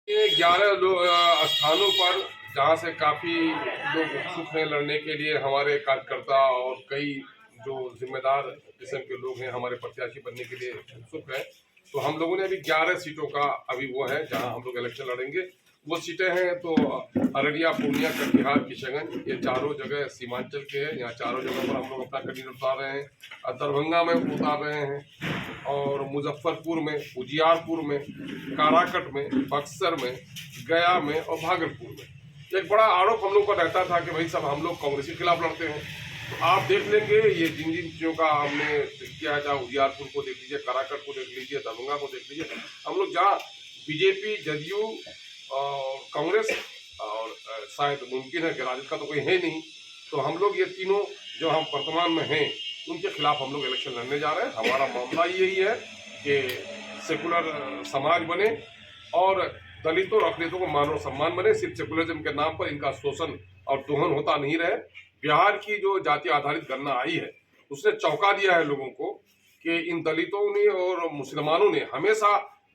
ये 11 स्थानों पर जहाँ से काफ़ी लोग उत्सुक हैं लड़ने के लिए, हमारे कार्यकर्ता और कई जो जिम्मेदार किस्म के लोग हैं हमारे प्रत्याशी बनने के लिए उत्सुक हैं। तो हम लोगों ने अभी 11 सीटों का अभी वो है जहाँ हम लोग इलेक्शन लड़ेंगे। वो सीटें हैं तो अररिया, पूर्णिया, कटिहार, किशनगंज, ये चारों जगह सीमांचल के हैं। यहाँ चारों जगह पर हम लोग अपना कैंडिडेट उतार रहे हैं। दरभंगा में उतार रहे हैं और मुजफ्फरपुर में, उजियारपुर में, काराकट में, बक्सर में, गया में और भागलपुर में। एक बड़ा आरोप हम लोग का रहता था कि भाई सब हम लोग कांग्रेस के खिलाफ लड़ते हैं। तो आप देख लेंगे ये जिन जिन चीज़ों का हमने किया है, जहाँ उजियारपुर को देख लीजिए, काराकट को देख लीजिए, दरभंगा को देख लीजिए, हम लोग जहाँ बीजेपी, जदयू और कांग्रेस और शायद मुमकिन है कि राजद का तो कोई है नहीं, तो हम लोग ये तीनों जो हम वर्तमान में हैं उनके खिलाफ हम लोग इलेक्शन लड़ने जा रहे हैं। हमारा मामला यही है कि सेकुलर समाज बने और दलितों और अखिलेतों को मान और सम्मान बने। सिर्फ सेकुलरिज्म के नाम पर इनका शोषण और दोहन होता नहीं रहे। बिहार की जो जाति आधारित गणना आई है उसने चौंका दिया है लोगों को कि इन दलितों ने और मुसलमानों ने हमेशा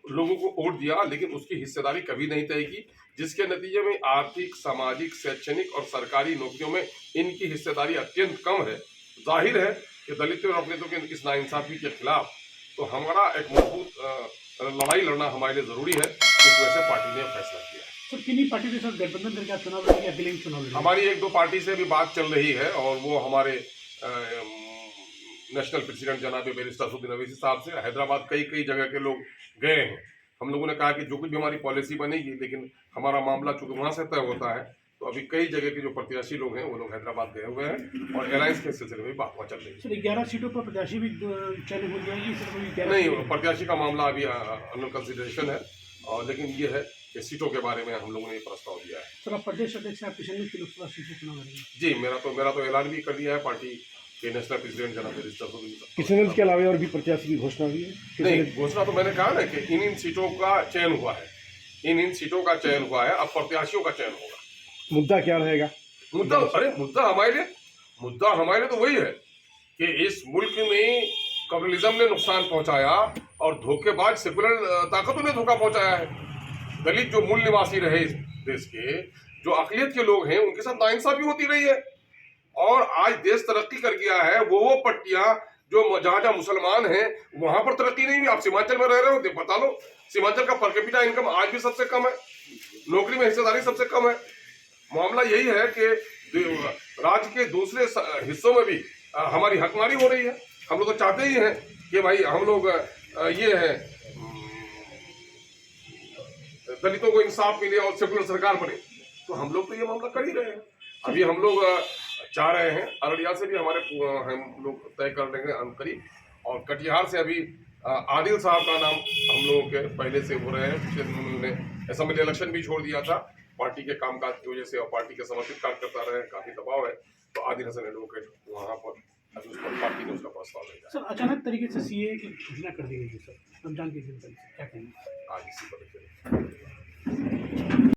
लोगों को वोट दिया लेकिन उसकी हिस्सेदारी कभी नहीं तय की, जिसके नतीजे में आर्थिक, सामाजिक, शैक्षणिक और सरकारी नौकरियों में इनकी हिस्सेदारी अत्यंत कम है। जाहिर है कि दलितों और अखिलेतों के इस नाइंसाफी के खिलाफ तो हमारा एक मजबूत लड़ाई लड़ना हमारे लिए जरूरी है। इस वजह से पार्टी ने फैसला किया है। सर, किन्हीं पार्टी के साथ गठबंधन करके आप चुनाव लड़ेंगे, अकेले ही चुनाव लड़ेंगे? हमारी एक दो पार्टी से भी बात चल रही है और वो हमारे नेशनल प्रेसिडेंट जनाब बैरिस्टर असदुद्दीन अवैसी साहब से हैदराबाद कई जगह के लोग गए हैं। हम लोगों ने कहा कि जो कुछ भी हमारी पॉलिसी बनेगी, लेकिन हमारा मामला चूंकि वहाँ से तय होता है, तो अभी कई जगह के जो प्रत्याशी लोग हैं वो लोग हैदराबाद गए हुए हैं और अलायंस के सिलसिले में बात वहाँ चल रही है। सर, 11 सीटों पर प्रत्याशी भी चयन हो जाएगी? नहीं, प्रत्याशी का मामला अभी अंडर कंसिडरेशन है, और लेकिन ये है कि सीटों के बारे में हम लोगों ने प्रस्ताव दिया है। सर, आप प्रदेश अध्यक्ष आप किशनगंज की लोकसभा सीट से चुनाव लड़ेंगे? जी, मेरा तो ऐलान भी कर दिया है पार्टी के नेशनल प्रेसिडेंट जनाब बैरिस्टर असदुद्दीन साहब। किशनगंज के अलावा और भी प्रत्याशी की घोषणा हुई है? नहीं, घोषणा तो मैंने कहा ना कि इन सीटों का चयन हुआ है, इन सीटों का चयन हुआ है, अब प्रत्याशियों का चयन होगा। मुद्दा क्या रहेगा? मुद्दा हमारे लिए तो वही है कि इस मुल्क में कम्युनिज्म ने नुकसान पहुंचाया और धोखेबाज सेकुलर ताकतों ने धोखा पहुंचाया है। दलित जो मूल निवासी रहे इस देश के, जो अकलियत के लोग हैं, उनके साथ नाइंसाफी होती रही है और आज देश तरक्की कर गया है। वो पट्टियां जो जहां मुसलमान हैं वहां पर तरक्की नहीं हुई। आप सीमांचल में रह रहे हो, बता लो, सीमांचल का पर कैपिटा इनकम आज भी सबसे कम है, नौकरी में हिस्सेदारी सबसे कम है। मामला यही है कि राज्य के दूसरे हिस्सों में भी हमारी हकमारी हो रही है। हम लोग तो चाहते ही हैं कि भाई हम लोग ये है दलितों को इंसाफ मिले और सेकुलर सरकार बने, तो हम लोग तो ये मामला कर ही रहे हैं। अभी हम लोग चाह रहे हैं अररिया से भी हमारे हम लोग तय कर लेंगे अंतरी, और कटिहार से अभी आदिल साहब का नाम हम लोगों के पहले से हो रहे हैं। पिछले दिनों में उन्होंने असेंबली इलेक्शन भी छोड़ दिया था पार्टी के कामकाज की वजह से, और पार्टी के समर्थित कार्यकर्ता रहे, काफी दबाव है, तो आदिल हसन एडवोकेट वहाँ पर अभी उस पर पार्टी ने उसका प्रस्ताव भेजा। सर, अचानक तरीके से सीए की घोषणा कर दी गई थी सर, रमजान के दिन, क्या कहेंगे? आज इसी पर